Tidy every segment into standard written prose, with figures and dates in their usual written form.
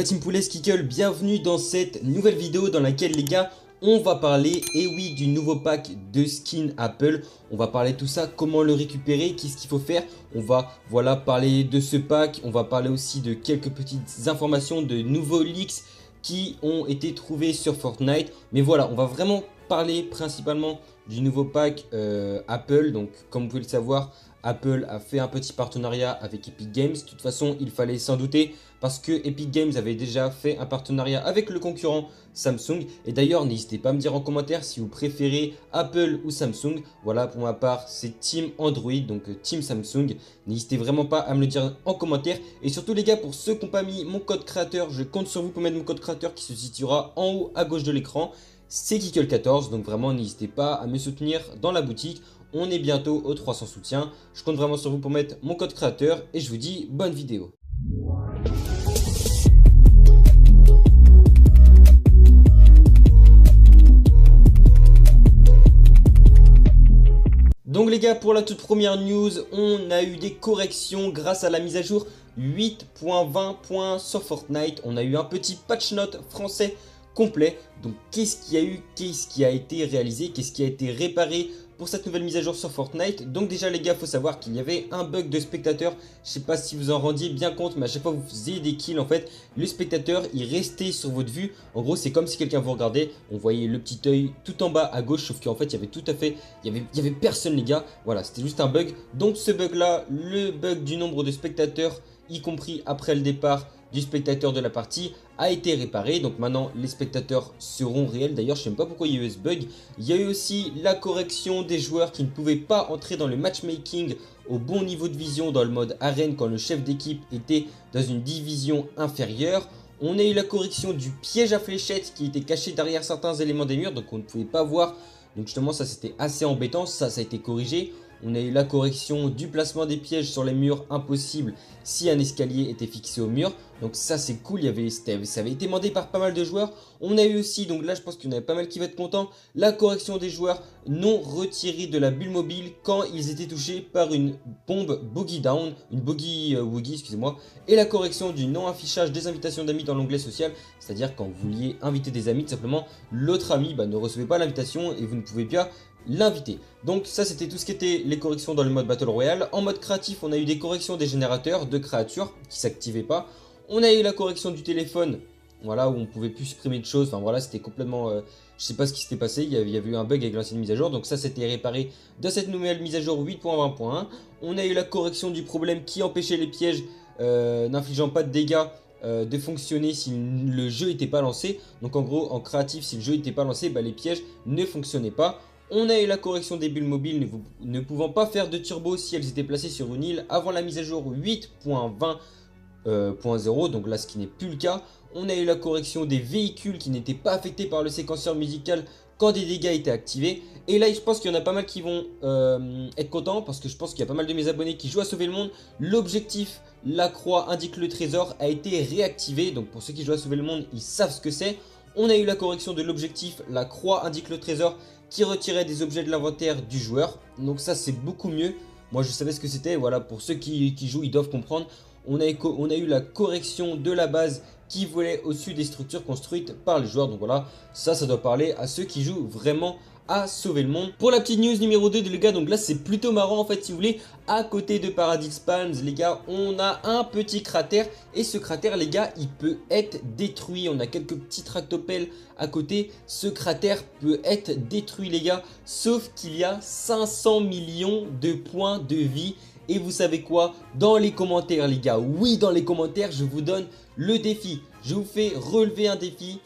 La team Poulet Skickle, bienvenue dans cette nouvelle vidéo dans laquelle les gars on va parler, et oui, du nouveau pack de skins Apple. On va parler de tout ça, comment le récupérer, qu'est-ce qu'il faut faire. On va parler de ce pack, on va parler aussi de quelques petites informations de nouveaux leaks qui ont été trouvés sur Fortnite. Mais voilà, on va vraiment parler principalement du nouveau pack Apple. Donc comme vous pouvez le savoir, Apple a fait un petit partenariat avec Epic Games. De toute façon, il fallait s'en douter parce que Epic Games avait déjà fait un partenariat avec le concurrent Samsung. Et d'ailleurs, n'hésitez pas à me dire en commentaire si vous préférez Apple ou Samsung. Voilà, pour ma part, c'est Team Android, donc Team Samsung. N'hésitez vraiment pas à me le dire en commentaire. Et surtout les gars, pour ceux qui n'ont pas mis mon code créateur, je compte sur vous pour mettre mon code créateur qui se situera en haut à gauche de l'écran. C'est Kickle14, donc vraiment n'hésitez pas à me soutenir dans la boutique. On est bientôt aux 300 soutiens. Je compte vraiment sur vous pour mettre mon code créateur et je vous dis bonne vidéo. Donc les gars, pour la toute première news, on a eu des corrections grâce à la mise à jour 8.20 sur Fortnite. On a eu un petit patch note français complet. Donc qu'est-ce qu'il y a eu, qu'est-ce qui a été réalisé, qu'est-ce qui a été réparé pour cette nouvelle mise à jour sur Fortnite. Donc déjà les gars, il faut savoir qu'il y avait un bug de spectateur. Je sais pas si vous en rendiez bien compte, mais à chaque fois que vous faisiez des kills en fait, le spectateur il restait sur votre vue. En gros c'est comme si quelqu'un vous regardait, on voyait le petit œil tout en bas à gauche, sauf qu'en fait il y avait tout à fait, il y avait personne les gars. Voilà, c'était juste un bug. Donc ce bug là, le bug du nombre de spectateurs, y compris après le départ du spectateur de la partie, a été réparé. Donc maintenant les spectateurs seront réels. D'ailleurs je sais même pas pourquoi il y a eu ce bug. Il y a eu aussi la correction des joueurs qui ne pouvaient pas entrer dans le matchmaking au bon niveau de vision dans le mode arène quand le chef d'équipe était dans une division inférieure. On a eu la correction du piège à fléchettes qui était caché derrière certains éléments des murs, donc on ne pouvait pas voir. Donc justement ça c'était assez embêtant, ça a été corrigé. On a eu la correction du placement des pièges sur les murs impossible si un escalier était fixé au mur. Donc ça c'est cool, ça avait été demandé par pas mal de joueurs. On a eu aussi, donc là je pense qu'il y en avait pas mal qui va être contents, la correction des joueurs non retirés de la bulle mobile quand ils étaient touchés par une bombe boogie down, une boogie woogie excusez-moi. Et la correction du non affichage des invitations d'amis dans l'onglet social. C'est-à-dire quand vous vouliez inviter des amis, tout simplement l'autre ami ne recevait pas l'invitation et vous ne pouvez pas l'inviter. Donc ça c'était tout ce qui était les corrections dans le mode Battle Royale. En mode créatif on a eu des corrections des générateurs de créatures qui s'activaient pas. On a eu la correction du téléphone, voilà, où on pouvait plus supprimer de choses. Enfin voilà, c'était complètement, je sais pas ce qui s'était passé, il y avait eu un bug avec l'ancienne mise à jour. Donc ça c'était réparé dans cette nouvelle mise à jour 8.20.1. On a eu la correction du problème qui empêchait les pièges n'infligeant pas de dégâts de fonctionner si le jeu n'était pas lancé. Donc en gros en créatif, si le jeu n'était pas lancé, les pièges ne fonctionnaient pas. On a eu la correction des bulles mobiles ne pouvant pas faire de turbo si elles étaient placées sur une île avant la mise à jour 8.20.0, donc là ce qui n'est plus le cas. On a eu la correction des véhicules qui n'étaient pas affectés par le séquenceur musical quand des dégâts étaient activés. Et là je pense qu'il y en a pas mal qui vont être contents parce que je pense qu'il y a pas mal de mes abonnés qui jouent à sauver le monde. L'objectif, la croix indique le trésor, a été réactivé. Donc pour ceux qui jouent à sauver le monde, ils savent ce que c'est. On a eu la correction de l'objectif, la croix indique le trésor qui retirait des objets de l'inventaire du joueur. Donc ça c'est beaucoup mieux. Moi je savais ce que c'était, voilà, pour ceux qui jouent ils doivent comprendre. On a eu la correction de la base qui volait au-dessus des structures construites par les joueurs. Donc voilà, ça doit parler à ceux qui jouent vraiment à sauver le monde. Pour la petite news numéro 2 les gars, donc là c'est plutôt marrant en fait si vous voulez. À côté de Paradise Palms les gars, on a un petit cratère. Et ce cratère les gars, il peut être détruit. On a quelques petits tractopelles à côté. Ce cratère peut être détruit les gars. Sauf qu'il y a 500 millions de points de vie. Et vous savez quoi? Dans les commentaires les gars, oui dans les commentaires je vous donne le défi. Je vous fais relever un défi.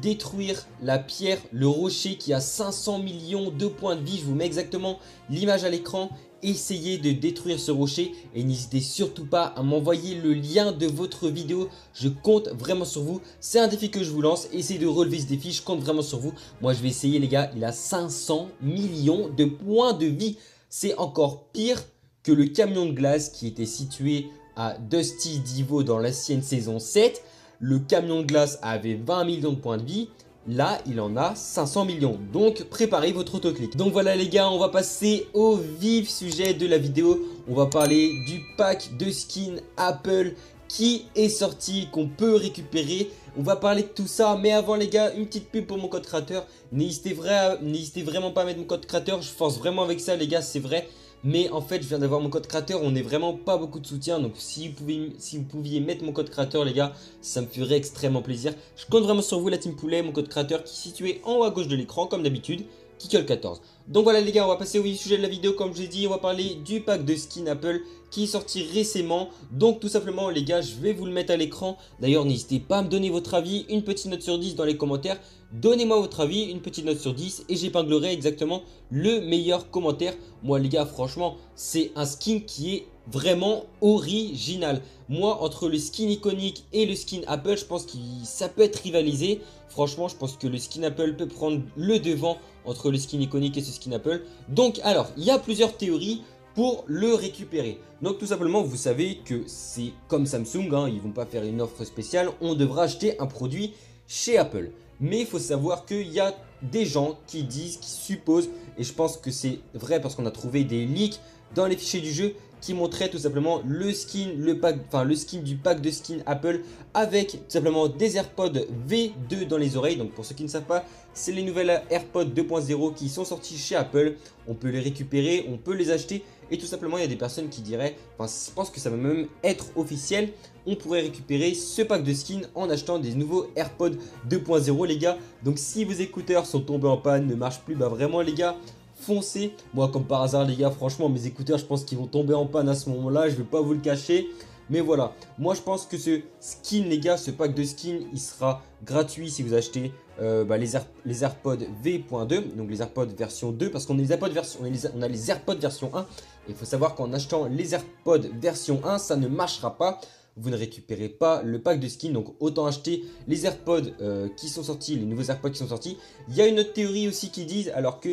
Détruire la pierre, le rocher qui a 500 millions de points de vie. Je vous mets exactement l'image à l'écran. Essayez de détruire ce rocher et n'hésitez surtout pas à m'envoyer le lien de votre vidéo. Je compte vraiment sur vous. C'est un défi que je vous lance. Essayez de relever ce défi. Je compte vraiment sur vous. Moi, je vais essayer les gars. Il a 500 millions de points de vie. C'est encore pire que le camion de glace qui était situé à Dusty Divo dans l'ancienne saison 7. Le camion de glace avait 20 millions de points de vie. Là, il en a 500 millions. Donc, préparez votre autoclic. Donc voilà les gars, on va passer au vif sujet de la vidéo. On va parler du pack de skins Apple qui est sorti, qu'on peut récupérer. On va parler de tout ça, mais avant les gars, une petite pub pour mon code créateur. N'hésitez vraiment pas à mettre mon code créateur, je force vraiment avec ça les gars, c'est vrai. Mais en fait, je viens d'avoir mon code créateur, on n'est vraiment pas beaucoup de soutien. Donc si vous pouviez mettre mon code créateur les gars, ça me ferait extrêmement plaisir. Je compte vraiment sur vous la team poulet, mon code créateur qui est situé en haut à gauche de l'écran comme d'habitude. Kikol14. Donc voilà les gars, on va passer au vif du sujet de la vidéo. Comme je l'ai dit, on va parler du pack de skin Apple qui est sorti récemment. Donc tout simplement les gars, je vais vous le mettre à l'écran. D'ailleurs n'hésitez pas à me donner votre avis, une petite note sur 10 dans les commentaires. Donnez-moi votre avis, une petite note sur 10 et j'épinglerai exactement le meilleur commentaire. Moi les gars, franchement, c'est un skin qui est vraiment original. Moi, entre le skin iconique et le skin Apple, je pense que ça peut être rivalisé. Franchement, je pense que le skin Apple peut prendre le devant entre le skin iconique et ce skin Apple. Donc, alors, il y a plusieurs théories pour le récupérer. Donc, tout simplement, vous savez que c'est comme Samsung, hein, ils ne vont pas faire une offre spéciale. On devra acheter un produit chez Apple. Mais il faut savoir qu'il y a des gens qui disent, qui supposent, et je pense que c'est vrai parce qu'on a trouvé des leaks dans les fichiers du jeu qui montraient tout simplement le skin, le skin du pack de skin Apple avec tout simplement des AirPods V2 dans les oreilles. Donc pour ceux qui ne savent pas, c'est les nouvelles AirPods 2.0 qui sont sorties chez Apple. On peut les récupérer, on peut les acheter et tout simplement il y a des personnes qui diraient, enfin je pense que ça va même être officiel, on pourrait récupérer ce pack de skin en achetant des nouveaux AirPods 2.0 les gars. Donc si vos écouteurs sont tombés en panne, ne marchent plus, bah vraiment les gars, foncez. Moi comme par hasard les gars, franchement mes écouteurs je pense qu'ils vont tomber en panne à ce moment là, je vais pas vous le cacher. Mais voilà, moi je pense que ce skin les gars, ce pack de skin, il sera gratuit si vous achetez les AirPods V.2, donc les AirPods version 2, parce qu'on a les AirPods version, on a les AirPods version 1. Il faut savoir qu'en achetant les AirPods version 1, ça ne marchera pas. Vous ne récupérez pas le pack de skin, donc autant acheter les AirPods qui sont sortis, les nouveaux AirPods qui sont sortis. Il y a une autre théorie aussi qui dit alors que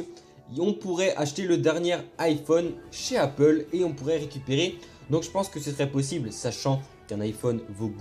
on pourrait acheter le dernier iPhone chez Apple et on pourrait récupérer. Donc je pense que ce serait possible, sachant qu'un iPhone vaut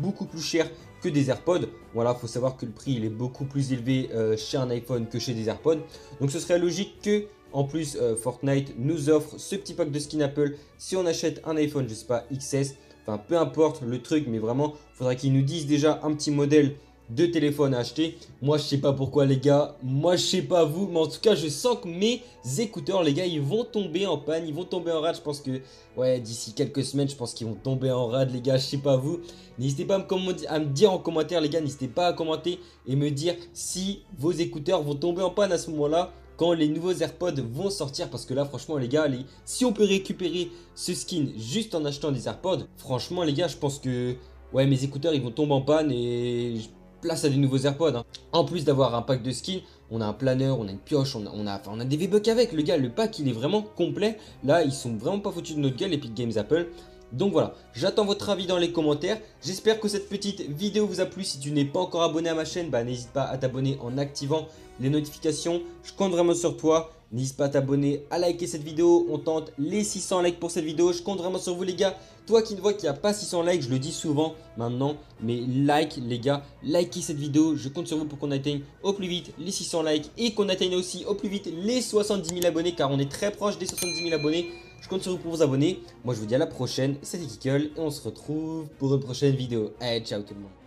beaucoup plus cher que des AirPods. Voilà, il faut savoir que le prix il est beaucoup plus élevé chez un iPhone que chez des AirPods. Donc ce serait logique que en plus Fortnite nous offre ce petit pack de skin Apple si on achète un iPhone, je sais pas, XS. Enfin peu importe le truc, mais vraiment il faudra qu'ils nous disent déjà un petit modèle de téléphone à acheter. Moi je sais pas pourquoi les gars, moi je sais pas vous, mais en tout cas je sens que mes écouteurs les gars ils vont tomber en panne, ils vont tomber en rade. Je pense que ouais d'ici quelques semaines je pense qu'ils vont tomber en rade les gars, je sais pas vous. N'hésitez pas à me dire en commentaire les gars, n'hésitez pas à commenter et me dire si vos écouteurs vont tomber en panne à ce moment là quand les nouveaux AirPods vont sortir, parce que là franchement les gars, si on peut récupérer ce skin juste en achetant des AirPods, franchement les gars je pense que ouais mes écouteurs ils vont tomber en panne et place à des nouveaux AirPods. Hein. En plus d'avoir un pack de skins, on a un planeur, on a une pioche, on a des V-Bucks avec. Le gars, le pack, il est vraiment complet. Là, ils sont vraiment pas foutus de notre gueule, Epic Games Apple. Donc voilà, j'attends votre avis dans les commentaires. J'espère que cette petite vidéo vous a plu. Si tu n'es pas encore abonné à ma chaîne, bah, n'hésite pas à t'abonner en activant les notifications. Je compte vraiment sur toi. N'hésite pas à t'abonner, à liker cette vidéo. On tente les 600 likes pour cette vidéo. Je compte vraiment sur vous les gars. Toi qui ne vois qu'il n'y a pas 600 likes, je le dis souvent maintenant. Mais like les gars, likez cette vidéo. Je compte sur vous pour qu'on atteigne au plus vite les 600 likes. Et qu'on atteigne aussi au plus vite les 70 000 abonnés. Car on est très proche des 70 000 abonnés. Je compte sur vous pour vous abonner. Moi je vous dis à la prochaine. C'était Kikol et on se retrouve pour une prochaine vidéo. Allez, ciao tout le monde.